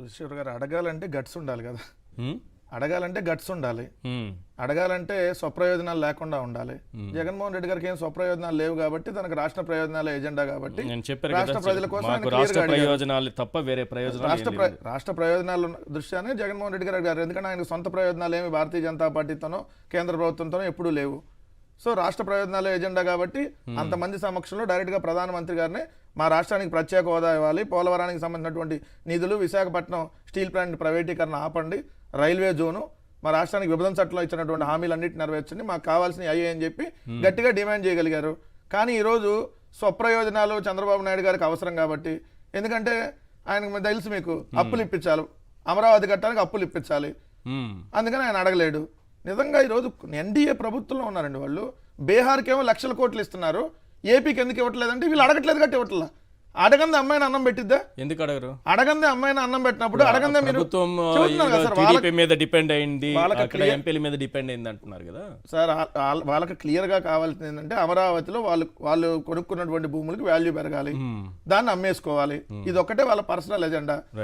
ఈశ్వర్ గారు అడగాలంటే గట్స్ ఉండాలి కదా. హ్మ్? అడగాలంటే గట్స్ ఉండాలి. హ్మ్. అడగాలంటే స్వప్రయోజనాలు లేకుండా ఉండాలి. జగన్మోహన్ రెడ్డి గారికి ఏం స్వప్రయోజనాలు లేవు కాబట్టి తనకు రాష్ట్ర ప్రయోజనాల ఎజెండా కాబట్టి నేను చెప్పాను రాష్ట్ర కదా, ప్రజల కోసం ఆయన మాకు clear రాష్ట్ర గా అడిగారు. ప్రయోజనాలు తప్ప వేరే ప్రయోజనాలు ఏం లేవు. రాష్ట్ర ప్రయోజనాల దృష్ట్యానే జగన్మోహన్ రెడ్డి గారు అడిగారు. ఎందుకంటే ఆయన సొంత ప్రయోజనాలు ఏమి భారతీయ జనతా పార్టీతోనో కేంద్ర ప్రభుత్వంతోనో ఎప్పుడూ లేవు. సో రాష్ట్ర ప్రయోజనాల ఎజెండా కాబట్టి అంతమంది సమక్షంలో డైరెక్ట్ గా ప్రధానమంత్రి గారిని మా రాష్ట్రానికి ప్రత్యేక హోదా ఇవ్వాలి, పోలవరానికి సంబంధించినటువంటి నిధులు, విశాఖపట్నం స్టీల్ ప్లాంట్ ప్రైవేటీకరణ ఆపండి, రైల్వే జోను, మా రాష్ట్రానికి విభజన చట్టంలో ఇచ్చినటువంటి హామీలన్నింటినీ నెరవేర్చండి, మాకు కావాల్సినవి అయ్యాయి అని చెప్పి గట్టిగా డిమాండ్ చేయగలిగారు. కానీ ఈరోజు స్వప్రయోజనాలు చంద్రబాబు నాయుడు గారికి అవసరం కాబట్టి, ఎందుకంటే ఆయనకు తెలుసు మీకు అప్పులు ఇప్పించాలి, అమరావతి కట్టడానికి అప్పులు ఇప్పించాలి, హ్మ్. అందుకని ఆయన అడగలేడు. నిజంగా ఈరోజు ఎన్డీఏ ప్రభుత్వంలో ఉన్నారండి వాళ్ళు. బీహార్కి ఏమో లక్షల కోట్లు ఇస్తున్నారు, ఏపీకి ఎందుకు ఇవ్వట్లేదంటే వీళ్ళు అడగట్లేదు కాబట్టి ఇవ్వట్లా. అడగందే అమ్మాయిని అన్నం పెట్టిద్దా? ఎందుకు అడగరు? అడగందే అమ్మాయిని అన్నం పెట్టినప్పుడు అడగందే మీరు ప్రభుత్వం చెబుతున్నారు కదా సార్, టీడీపీ మీద డిపెండ్ అయింది, వాళ్ళకి అక్కడ ఎంపీల మీద డిపెండ్ అయింది అంటున్నారు కదా సార్. వాళ్ళకి క్లియర్ గా కావాల్సింది ఏంటంటే అమరావతిలో వాళ్ళు కొనుక్కున్నటువంటి భూములకి వాల్యూ పెరగాలి, దాన్ని అమ్మేసుకోవాలి. ఇది ఒక్కటే వాళ్ళ పర్సనల్ ఎజెండా.